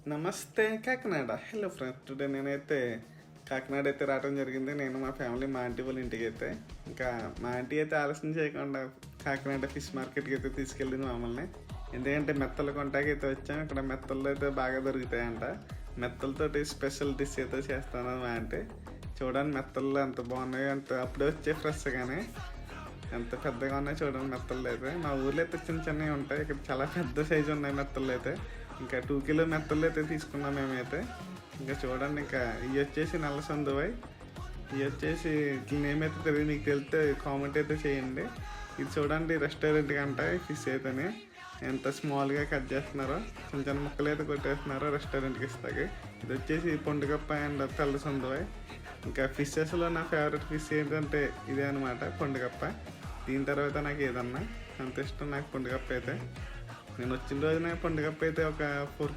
నమస్తే Kakinada. Hello friends, today నేనైతే కాకినాడ అయితే రావడం జరిగింది. నేను మా ఫ్యామిలీ మా ఆంటీ వాళ్ళ ఇంటికి అయితే ఇంకా మా ఆంటీ అయితే ఆలస్యం చేయకుండా కాకినాడ ఫిష్ మార్కెట్కి అయితే తీసుకెళ్ళింది మమ్మల్ని. ఎందుకంటే మెత్తలు కొంటాకి అయితే వచ్చాం. ఇక్కడ మెత్తలు అయితే బాగా దొరుకుతాయంట. మెత్తలతోటి స్పెషల్ డిష్ అయితే చేస్తాను మా ఆంటీ. చూడండి మెత్తలు ఎంత బాగున్నాయో, అంత అప్పుడే వచ్చే ఫ్రెష్ కానీ ఎంత పెద్దగా ఉన్నాయి చూడండి మెత్తలు అయితే. మా ఊర్లో అయితే చిన్న చిన్నవి ఉంటాయి, ఇక్కడ చాలా పెద్ద సైజు ఉన్నాయి మెత్తలు అయితే. ఇంకా 2 కిలో మెత్తలు అయితే తీసుకున్నాం మేమైతే. ఇంకా చూడండి, ఇంకా ఇవి వచ్చేసి నల్ల సందువాయి, ఇవి వచ్చేసి నేమైతే తెలియదు, మీకు తెలిస్తే కామెంట్ అయితే చేయండి. ఇది చూడండి రెస్టారెంట్ కంట ఫిష్ అయితేనే ఎంత స్మాల్గా కట్ చేస్తున్నారో, చిన్న చిన్న ముక్కలు అయితే కొట్టేస్తున్నారో రెస్టారెంట్కి ఇస్తాకి. ఇది వచ్చేసి పొండుగప్ప అండ్ తెల్ల సందువాయి. ఇంకా ఫిషెస్లో నా ఫేవరెట్ ఫిష్ ఏంటంటే ఇదే అనమాట, పొండుగప్ప. దీని తర్వాత నాకు ఏదన్నా అంత ఇష్టం నాకు పొండుగప్ప అయితే. నేను వచ్చిన రోజున పొండుగప్ప అయితే ఒక 4